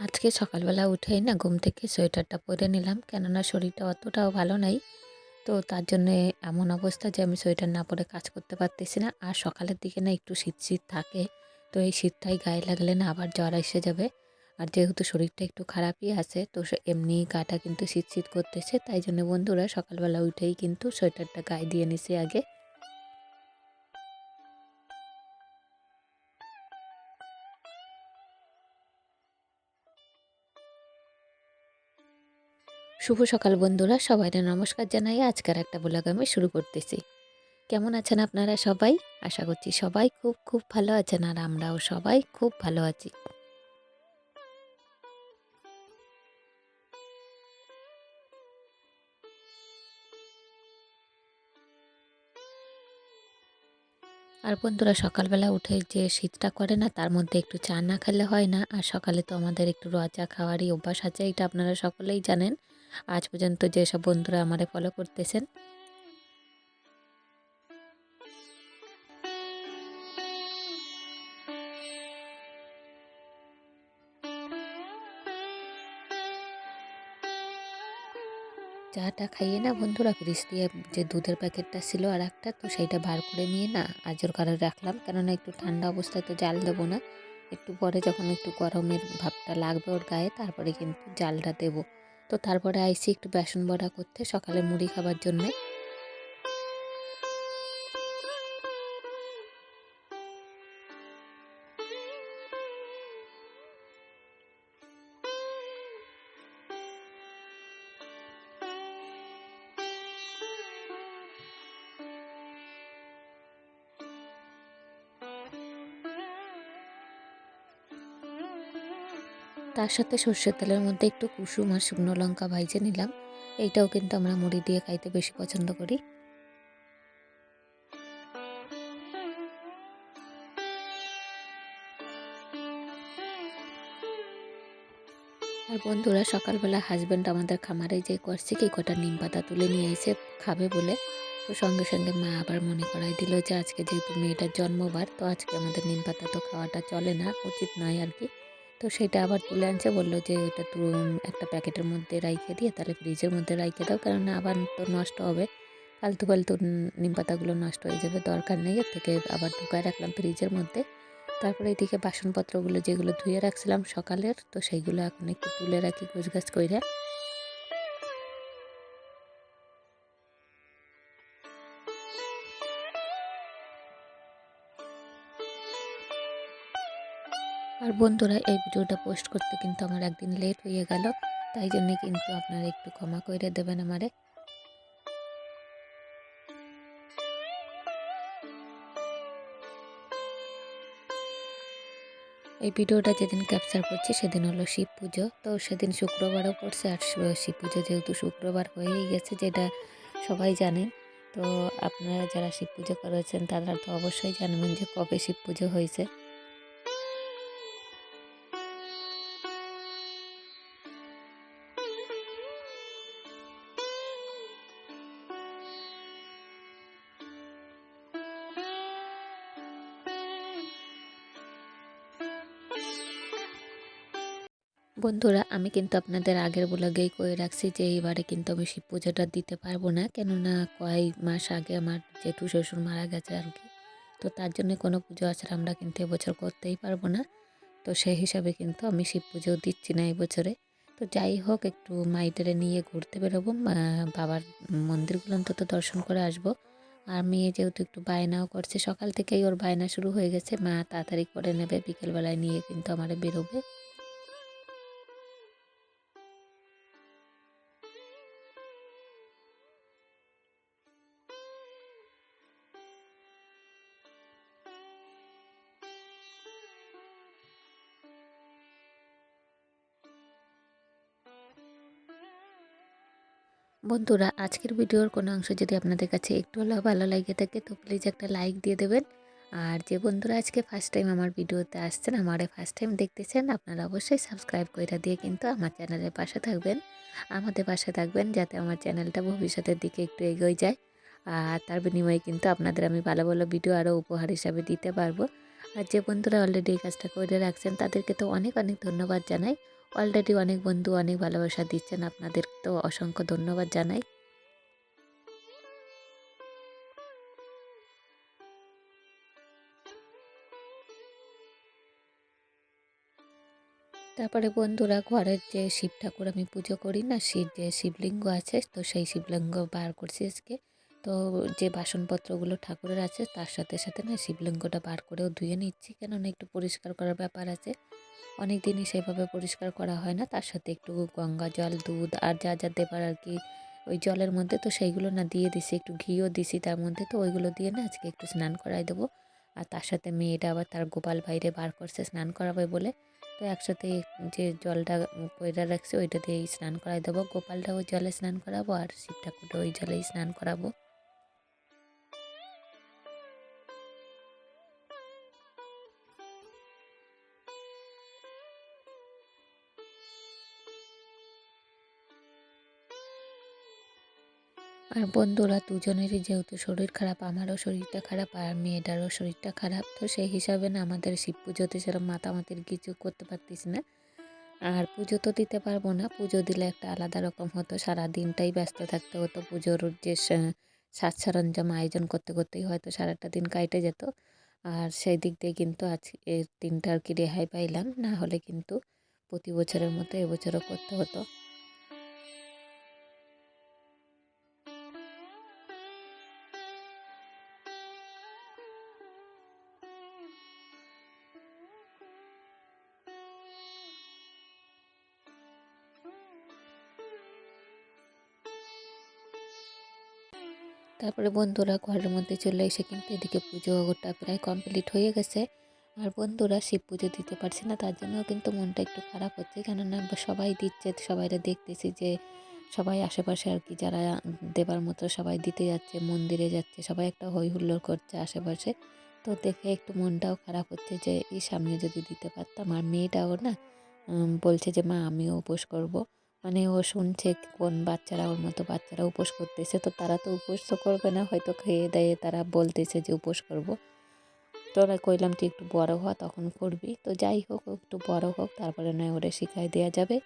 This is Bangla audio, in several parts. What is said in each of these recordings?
আজকে সকালবেলা উঠেই না ঘুম থেকে সোয়েটারটা পরে নিলাম, কেননা শরীরটা অতটাও ভালো নাই। তো তার জন্যে এমন অবস্থা যে আমি সোয়েটার না পরে কাজ করতে পারতেছি না। আর সকালের দিকে না একটু শীত শীত থাকে, তো এই শীতটাই গায়ে লাগলে না আবার জ্বর এসে যাবে। আর যেহেতু শরীরটা একটু খারাপই আছে, তো এমনি গাটা কিন্তু শীত শীত করতেছে, তাই জন্য বন্ধুরা সকালবেলা উঠেই কিন্তু সোয়েটারটা গায়ে দিয়ে নিছি আগে। শুভ সকাল বন্ধুরা, সবাইকে নমস্কার জানাই। আজকের একটা ব্লগ আমি শুরু করতেছি। কেমন আছেন আপনারা সবাই? আশা করছি সবাই খুব খুব ভালো আছেন, আর আমরাও সবাই খুব ভালো আছি। আর বন্ধুরা সকালবেলা উঠে যে শীতটা করে না, তার মধ্যে একটু চা না খেলে হয় না। আর সকালে তো আমাদের একটু র চা খাওয়ারই অভ্যাস আছে, এটা আপনারা সকলেই জানেন। আজ পর্যন্ত যেসব বন্ধুরা আমারে ফলো করতেছেন। চাটা খাইয়ে না বন্ধুরা, ফ্রিজ দিয়ে যে দুধের প্যাকেটটা ছিল আর একটা, তো সেইটা বার করে নিয়ে না আজর কারণে রাখলাম, কেননা একটু ঠান্ডা অবস্থায় তো জাল দেবো না। একটু পরে যখন একটু গরমের ভাবটা লাগবে ওর গায়ে, তারপরে কিন্তু জালটা দেব। তো তারপরে আইসি একটু বেসন বড়া করতে সকালে মুড়ি খাবার জন্যে। তার সাথে সর্ষের তেলের মধ্যে একটু কুসুম আর শুকনো লঙ্কা ভাইজে নিলাম। এইটাও কিন্তু আমরা মুড়ি দিয়ে খাইতে বেশি পছন্দ করি। আর বন্ধুরা সকালবেলা হাজব্যান্ড আমাদের খামারে যে করছে কি কটা নিম পাতা তুলে নিয়ে এসে খাবে বলে, তো সঙ্গে সঙ্গে মা আবার মনে করাই দিল যে আজকে যেহেতু মেয়েটার জন্মবার, তো আজকে আমাদের নিম পাতা তো খাওয়াটা চলে না, উচিত নয় আর কি। তো সেটা আবার তুলে আনছে, বললো যে ওইটা একটা প্যাকেটের মধ্যে রাইখে দিয়ে তাহলে ফ্রিজের মধ্যে রাইখে দাও, কেননা আবার তো নষ্ট হবে, ফালতু ফালতু নিম পাতাগুলো নষ্ট হয়ে যাবে, দরকার নেই। এর থেকে আবার ঢুকায় রাখলাম ফ্রিজের মধ্যে। তারপরে এদিকে বাসনপত্রগুলো যেগুলো ধুয়ে রাখছিলাম সকালের, তো সেইগুলো এখন একটু তুলে রাখি গোছগাছ কইরা। আর বন্ধুরা এই ভিডিওটা পোস্ট করতে কিন্তু আমার একদিন লেট হয়ে গেল, তাই জন্য কিন্তু আপনারা একটু ক্ষমা করে দেবেন আমারে। এই ভিডিওটা যেদিন ক্যাপচার করছি সেদিন হলো শিব পুজো, তো সেদিন শুক্রবারও পড়ছে। আর শিব পুজো যেহেতু শুক্রবার হয়েই গেছে, যেটা সবাই জানেন। তো আপনারা যারা শিব পুজো করেছেন তারা তো অবশ্যই জানবেন যে কবে শিব পুজো হয়েছে। বন্ধুরা আমি কিন্তু আপনাদের আগের ব্লগেই কয়ে রাখছি যে এইবারে কিন্তু আমি শিব পুজোটা দিতে পারবো না, কেননা কয়েক মাস আগে আমার জেঠু শ্বশুর মারা গেছে আর কি। তো তার জন্য কোনো পুজো আচার আমরা কিন্তু এবছর করতেই পারবো না। তো সেই হিসাবে কিন্তু আমি শিব পুজো দিচ্ছি না এই বছরে। তো যাই হোক, একটু মাইটারে নিয়ে ঘুরতে বেরোবো, বাবার মন্দিরগুলো অন্তত দর্শন করে আসবো। আর মেয়ে যেহেতু একটু বায়নাও করছে, সকাল থেকেই ওর বায়না শুরু হয়ে গেছে, মা তাড়াতাড়ি করে নেবে, বিকেলবেলায় নিয়ে কিন্তু আমারে বেরোবে। বন্ধুরা আজকের ভিডিওর কোনো অংশ যদি আপনাদের কাছে একটু হলেও ভালো লাগে থাকে, তো প্লিজ একটা লাইক দিয়ে দেবেন। আর যে বন্ধুরা আজকে ফার্স্ট টাইম আমার ভিডিওতে আসছেন, আমারে ফার্স্ট টাইম দেখতেছেন, আপনারা অবশ্যই সাবস্ক্রাইব করে দিয়ে কিন্তু আমার চ্যানেলের পাশে থাকবেন, আমাদের পাশে থাকবেন, যাতে আমার চ্যানেলটা ভবিষ্যতের দিকে একটু এগিয়ে যায়। আর তার বিনিময়ে কিন্তু আপনাদের আমি ভালো ভালো ভিডিও আরও উপহার হিসাবে দিতে পারবো। আর যে বন্ধুরা অলরেডি এই কাজটা করে রাখছেন তাদেরকে তো অনেক অনেক ধন্যবাদ জানাই। অলরেডি অনেক বন্ধু অনেক ভালোবাসা দিচ্ছেন, আপনাদের তো অসংখ্য ধন্যবাদ জানাই। তারপরে বন্ধুরা ঘরের যে শিব ঠাকুর আমি পুজো করি না, যে শিবলিঙ্গ আছে, তো সেই শিবলিঙ্গ বার করছি আজকে। তো যে বাসনপত্রগুলো ঠাকুরের আছে তার সাথে সাথে না শিবলিঙ্গটা বার করেও ধুয়ে নিচ্ছি, কেননা একটু পরিষ্কার করার ব্যাপার আছে। অনেক দিনই সেভাবে পরিষ্কার করা হয় না। তার সাথে একটু গঙ্গা জল, দুধ আর যা যা দেবার আর কি ওই জলের মধ্যে, তো সেইগুলো না দিয়ে দিছি, একটু ঘিও দিছি তার মধ্যে, তো ওইগুলো দিয়ে না আজকে একটু স্নান করাই দেবো। আর তার সাথে মেয়েটা আবার তার গোপাল বাইরে বার করছে স্নান করাবে বলে, তো একসাথে যে জলটা কইরা রাখছি ওইটা দিয়েই স্নান করাই দেবো। গোপালটা ওই জলে স্নান করাবো আর শিব ঠাকুরটা ওই জলেই স্নান করাবো। আর বন্ধুরা দুজনেরই যেহেতু শরীর খারাপ, আমারও শরীরটা খারাপ আর মেয়েটারও শরীরটা খারাপ, তো সেই হিসাবে না আমাদের শিব পুজোতে সেরকম মাতামাতির কিছু করতে পারতিস না। আর পুজো তো দিতে পারবো না, পুজো দিলে একটা আলাদা রকম হতো, সারা দিনটাই ব্যস্ত থাকতে হতো, পুজোর যে সাজ সরঞ্জাম আয়োজন করতে করতেই হয়তো সারাটা দিন কাটে যেত। আর সেই দিক দিয়ে কিন্তু আজকের দিনটা আর কি রেহাই পাইলাম, না হলে কিন্তু প্রতি বছরের মতো এবছরও করতে হতো। তারপরে বন্ধুরা ঘরের মধ্যে চলে এসে কিন্তু এদিকে পুজোটা প্রায় কমপ্লিট হয়ে গেছে। আর বন্ধুরা শিব পুজো দিতে পারছি না, তার জন্যও কিন্তু মনটা একটু খারাপ হচ্ছে, কেননা সবাই দিচ্ছে, সবাইরা দেখতেছি যে সবাই আশেপাশে আর কি যারা দেবার মতো সবাই দিতে যাচ্ছে, মন্দিরে যাচ্ছে, সবাই একটা হই হুল্লোড় করছে আশেপাশে। তো দেখে একটু মনটাও খারাপ হচ্ছে যে আমিও যদি দিতে পারতাম। আর মেয়েটাও না বলছে যে মা আমিও উপোস করব। মানে ও শুনছে কোন বাচ্চারা ওর মতো বাচ্চারা উপোস করতেছে, তো তারা তো উপোস তো করবে না, হয়তো খেয়ে দেয়ে তারা বলতেছে যে উপোস করব। তোরা কইলাম তুই একটু বড় হ তখন করবি, তো যাই হোক ও একটু বড় হোক তারপরে নয় ওরে শিখাই দেওয়া যাবে।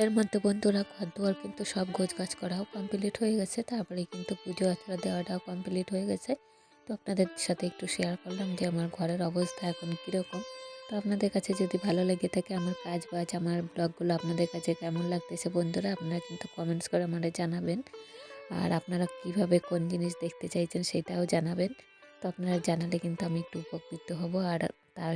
এর মধ্যে বন্ধুরা ঘর দুয়ার কিন্তু সব গোছগাছ করাও কমপ্লিট হয়ে গেছে, তারপরে কিন্তু পুজো আচরা দেওয়াটাও কমপ্লিট হয়ে গেছে। তো আপনাদের সাথে একটু শেয়ার করলাম যে আমার ঘরের অবস্থা এখন কীরকম। তো আপনাদের কাছে যদি ভালো লেগে থাকে আমার কাজ বাজ আমার ব্লগগুলো আপনাদের কাছে কেমন লাগতেছে বন্ধুরা, আপনারা কিন্তু কমেন্টস করে আমাদের জানাবেন। আর আপনারা কিভাবে কোন জিনিস দেখতে চাইছেন সেটাও জানাবেন। তো আপনারা জানালে কিন্তু আমি একটু উপকৃত হব, আর তার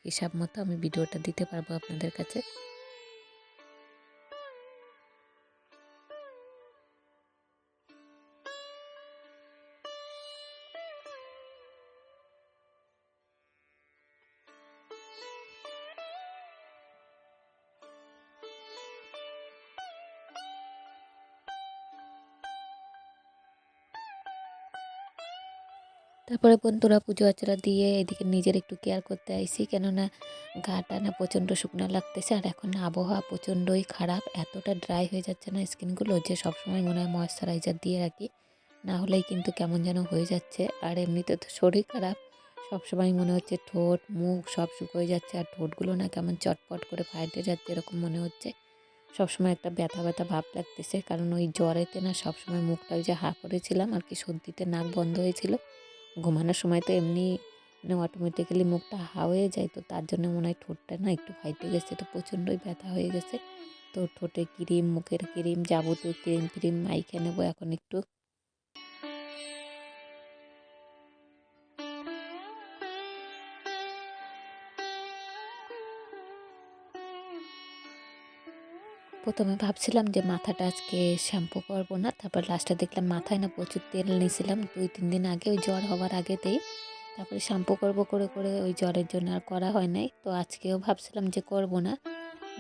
হিসাব মতো আমি ভিডিওটা দিতে পারবো আপনাদের কাছে। তারপরে বন্ধুরা পুজো আচরা দিয়ে এদিকে নিজের একটু কেয়ার করতে আইসি, কেননা গাটা না প্রচণ্ড শুকনো লাগতেছে, আর এখন না আবহাওয়া প্রচণ্ডই খারাপ, এতটা ড্রাই হয়ে যাচ্ছে না স্কিনগুলো যে সবসময় মনে হয় ময়েশ্চারাইজার দিয়ে রাখি, না হলেই কিন্তু কেমন যেন হয়ে যাচ্ছে। আর এমনিতে তো শরীর খারাপ, সবসময় মনে হচ্ছে ঠোঁট মুখ সব শুকিয়ে যাচ্ছে, আর ঠোঁটগুলো না কেমন চটপট করে ফাটে যাচ্ছে এরকম মনে হচ্ছে। সবসময় একটা ব্যথা ব্যথা ভাব লাগতেছে, কারণ ওই জ্বরেতে না সবসময় মুখটা ওই যে হা করেছিলাম আর কি, সর্দিতে নাক বন্ধ হয়েছিল। ঘুমানোর সময় তো এমনি মানে অটোমেটিক্যালি মুখটা হা হয়ে যায়, তো তার জন্য মনে হয় ঠোঁটটা না একটু ফাইটে গেছে, তো প্রচণ্ডই ব্যথা হয়ে গেছে। তো ঠোঁটে ক্রিম মুখের ক্রিম যাবতীয় ক্রিম ফ্রিম মাইখে নেবো এখন একটু। প্রথমে ভাবছিলাম যে মাথাটা আজকে শ্যাম্পু করবো না, তারপর লাস্টে দেখলাম মাথায় না প্রচুর তেল নিয়েছিলাম 2-3 দিন আগে ওই জ্বর হওয়ার আগেতেই, তারপরে শ্যাম্পু করবো করে করে ওই জ্বরের জন্য আর করা হয় নাই। তো আজকেও ভাবছিলাম যে করব না,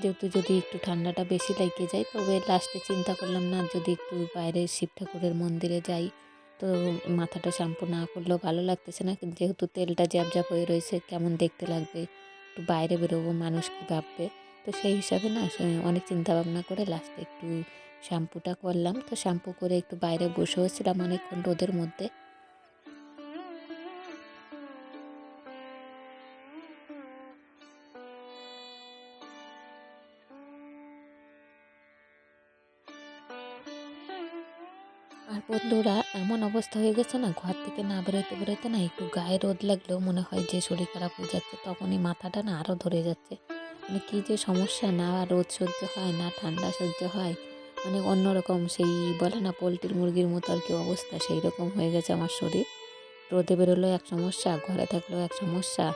যেহেতু যদি একটু ঠান্ডাটা বেশি লেগে যায়, তবে লাস্টে চিন্তা করলাম না যদি একটু বাইরে শিব ঠাকুরের মন্দিরে যাই, তো মাথাটা শ্যাম্পু না করলেও ভালো লাগতেছে না, যেহেতু তেলটা জ্যাপ হয়ে রয়েছে কেমন দেখতে লাগবে, একটু বাইরে বেরোবো মানুষ কী ভাববে। তো সেই হিসাবে না অনেক চিন্তা ভাবনা করে লাস্টে একটু শ্যাম্পুটা করলাম। তো শ্যাম্পু করে একটু বাইরে বসেও ছিলাম অনেকক্ষণ রোদের মধ্যে। আর বন্ধুরা এমন অবস্থা হয়ে গেছে না, ঘর থেকে না বেরোতে না একটু গায়ে রোদ লাগলেও মনে হয় যে শরীর খারাপ হয়ে যাচ্ছে, তখনই মাথাটা না আরও ধরে যাচ্ছে। মানে কী যে সমস্যা, না রোদ সহ্য হয় না ঠান্ডা সহ্য হয়, মানে অন্যরকম সেই বলে না পোলট্রির মুরগির মতো আর কি অবস্থা, সেই রকম হয়ে গেছে আমার শরীর। রোদে বেরোলেও এক সমস্যা, ঘরে থাকলেও এক সমস্যা,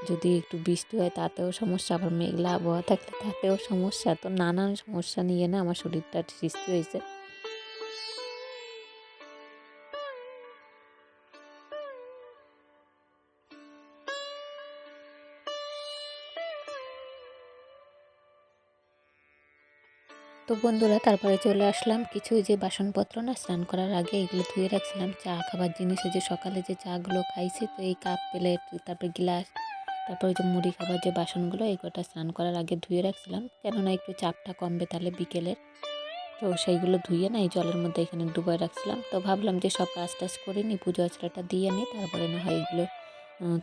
যদি একটু বৃষ্টি হয় তাতেও সমস্যা, আবার মেঘলা আবহাওয়া থাকলে তাতেও সমস্যা। তো নানান সমস্যা নিয়ে না আমার শরীরটা সৃষ্টি হয়েছে। তো বন্ধুরা তারপরে চলে আসলাম কিছু যে বাসনপত্র না স্নান করার আগে এগুলো ধুয়ে রাখছিলাম, চা খাবার জিনিস, যে সকালে যে চাগুলো খাইছি, তো এই কাপ প্লেট তারপরে গ্লাস, তারপরে যে মুড়ি খাবার যে বাসনগুলো এই কটা স্নান করার আগে ধুয়ে রাখছিলাম, কেননা একটু চাপটা কমবে তাহলে বিকেলের। তো সেইগুলো ধুয়ে না এই জলের মধ্যে এখানে ডুবাই রাখছিলাম। তো ভাবলাম যে সব কাজ টাজ করে নিই, পুজো আচড়াটা দিয়ে নিই, তারপরে না হয় এগুলো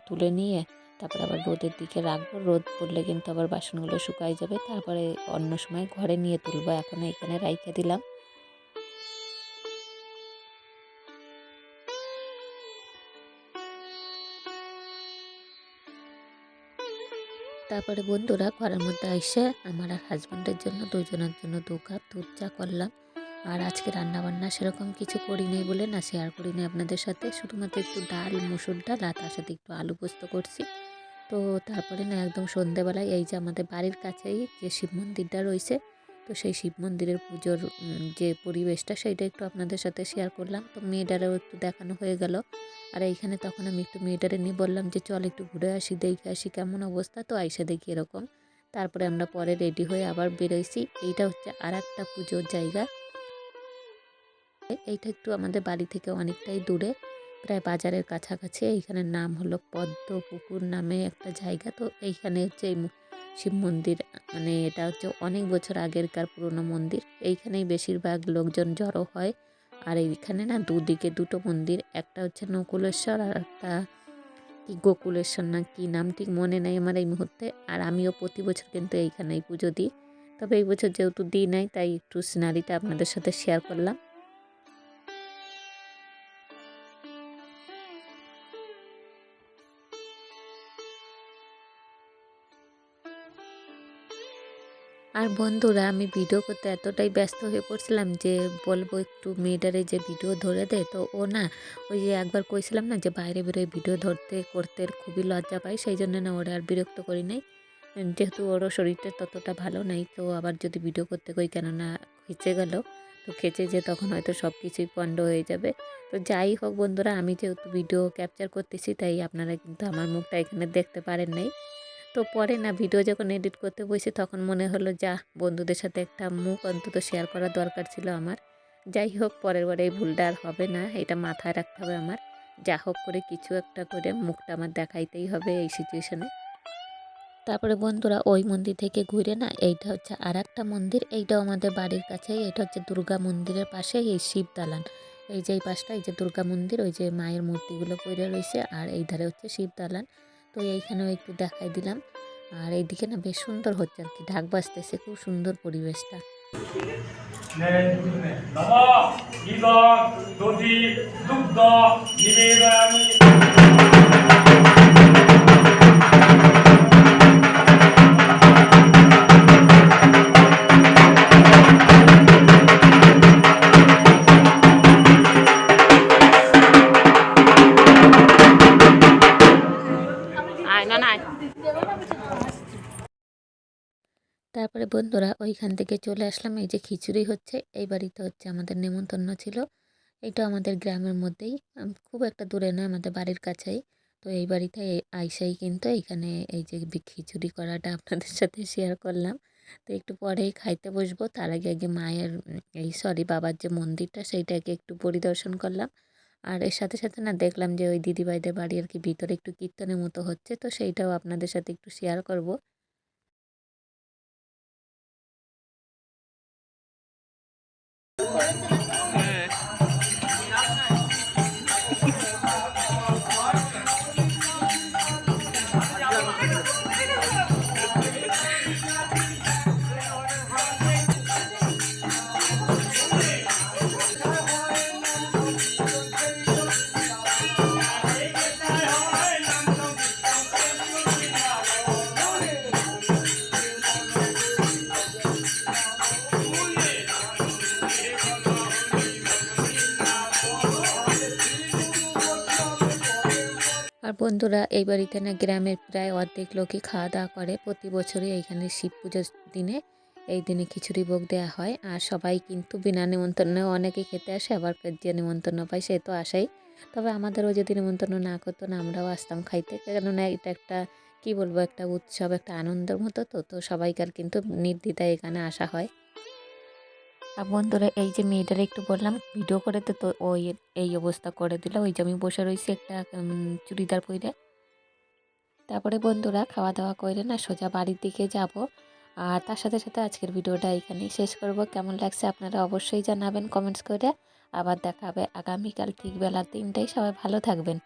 তুলে নিয়ে তারপরে আবার রোদের দিকে রাখবো। রোদ পড়লে কিন্তু আবার বাসনগুলো শুকাই যাবে, তারপরে অন্য সময় ঘরে নিয়ে তুলবো। এখন এখানে রাইখে দিলাম। তারপরে বন্ধুরা ঘরের মধ্যে এসে আমার আর হাজব্যান্ডের জন্য দুজনের জন্য 2 কাপ দুধ চা করলাম। আর আজকে রান্নাবান্না সেরকম কিছু করি নাই বলে না শেয়ার করি নি আপনাদের সাথে, শুধুমাত্র একটু ডাল, মুসুর ডাল আর তার সাথে একটু আলু পোস্ত করছি। তো তারপরে না একদম সন্ধেবেলায় এই যে আমাদের বাড়ির কাছেই যে শিব মন্দিরটা রয়েছে, তো সেই শিব মন্দিরের পুজোর যে পরিবেশটা সেইটা একটু আপনাদের সাথে শেয়ার করলাম। তো মেয়েটারেও একটু দেখানো হয়ে গেল। আর এইখানে তখন আমি একটু মেয়েটারে নিয়ে বললাম যে চল একটু ঘুরে আসি, দেখে আসি কেমন অবস্থা। তো আইসা দেখি এরকম। তারপরে আমরা পরে রেডি হয়ে আবার বেরোইছি। এইটা হচ্ছে আর একটা পুজোর জায়গা। এইটা একটু আমাদের বাড়ি থেকে অনেকটাই দূরে, প্রায় বাজারের কাছাকাছি। এইখানের নাম হলো পদ্ম পুকুর নামে একটা জায়গা। তো এইখানে হচ্ছে এই শিব মন্দির, মানে এটা হচ্ছে অনেক বছর আগেরকার পুরনো মন্দির। এইখানেই বেশিরভাগ লোকজন জড়ো হয়। আর এইখানে না দুদিকে দুটো মন্দির, একটা হচ্ছে নকুলেশ্বর আর একটা কি গোকুলেশ্বর না কি নাম ঠিক মনে নেই আমার এই মুহূর্তে। আর আমিও প্রতি বছর কিন্তু এইখানেই পুজো দিই, তবে এই বছর যেহেতু দিই নাই তাই একটু সিনারিটা আপনাদের সাথে শেয়ার করলাম। আর বন্ধুরা আমি ভিডিও করতে এতটাই ব্যস্ত হয়ে পড়ছিলাম যে বলবো একটু মেয়েটারে যে ভিডিও ধরে দেয়, তো ও না ওই যে একবার কইছিলাম না যে বাইরে বেরোয় ভিডিও ধরতে করতে খুবই লজ্জা পাই, সেই জন্য না ওরা আর বিরক্ত করি নাই। যেহেতু ওরও শরীরটা ততটা ভালো নাই, তো আবার যদি ভিডিও করতে কই কেননা খেচে গেল, তো খেচে যে তখন হয়তো সব কিছুই পণ্ড হয়ে যাবে। তো যাই হোক বন্ধুরা, আমি যেহেতু ভিডিও ক্যাপচার করতেছি তাই আপনারা কিন্তু আমার মুখটা এখানে দেখতে পারেন নাই। তো পরে না ভিডিও যখন এডিট করতে বসি তখন মনে হলো যা বন্ধুদের সাথে একটা মুখ অন্তত শেয়ার করা দরকার ছিল আমার। যাই হোক পরের বার এই ভুলটা আর হবে না, এটা মাথায় রাখতে হবে আমার। যা হোক করে কিছু একটা করে মুখটা আমার দেখাইতেই হবে এই সিচুয়েশনে। তারপরে বন্ধুরা ওই মন্দির থেকে ঘুরে না এইটা হচ্ছে আর একটা মন্দির, এইটাও আমাদের বাড়ির কাছেই। এটা হচ্ছে দুর্গা মন্দিরের পাশে এই শিব দালান। এই যে এই পাশটা এই যে দুর্গা মন্দির, ওই যে মায়ের মূর্তিগুলো পড়ে রয়েছে, আর এই ধারে হচ্ছে শিব দালান। তো এইখানেও একটু দেখাই দিলাম। আর এইদিকে না বেশ সুন্দর হচ্ছে আর কি, ঢাক বাজতেছে, খুব সুন্দর পরিবেশটা। তারপরে বন্ধুরা ওইখান থেকে চলে আসলাম, এই যে খিচুড়ি হচ্ছে এই বাড়িতে হচ্ছে আমাদের নেমন্তন্ন ছিল। এটা আমাদের গ্রামের মধ্যেই, খুব একটা দূরে নয়, আমাদের বাড়ির কাছেই। তো এই বাড়িতে আইসাই কিন্তু এইখানে এই যে খিচুড়ি করাটা আপনাদের সাথে শেয়ার করলাম। তো একটু পরেই খাইতে বসবো, তার আগে আগে মায়ের এই বাবার যে মন্দিরটা সেইটাকে একটু পরিদর্শন করলাম। আর এর সাথে সাথে না দেখলাম যে ওই দিদিভাইদের বাড়ি আর কি ভিতরে একটু কীর্তনের মতো হচ্ছে, তো সেইটাও আপনাদের সাথে একটু শেয়ার করব। আর বন্ধুরা এই বাড়িতে না গ্রামের প্রায় অর্ধেক লোকই খাওয়া দাওয়া করে প্রতি বছরই। এইখানে শিব পুজোর দিনে এই দিনে খিচুড়ি ভোগ দেওয়া হয়, আর সবাই কিন্তু বিনা নিমন্ত্রণেও অনেকেই খেতে আসে, আবার যে নিমন্ত্রণ পায় সে তো আসেই। তবে আমাদেরও যদি নিমন্ত্রণ না করতো না আমরাও আসতাম খাইতে, কেননা এটা একটা কি বলবো একটা উৎসব, একটা আনন্দের মতো, তো তো সবাইকার কিন্তু নির্দ্বিধায় এখানে আসা হয়। আর বন্ধুরা এই যে মেয়েটারে একটু বললাম ভিডিও করে, তো তো ওই এই অবস্থা করে দিল, ওই যে আমি বসে রয়েছি একটা চুড়িদার পরে। তারপরে বন্ধুরা খাওয়া দাওয়া করে না সোজা বাড়ির দিকে যাব। আর তার সাথে সাথে আজকের ভিডিওটা এখানেই শেষ করব। কেমন লাগছে আপনারা অবশ্যই জানাবেন কমেন্টস করে। আবার দেখা হবে আগামীকাল ঠিক বেলা 3টায়। সবাই ভালো থাকবেন।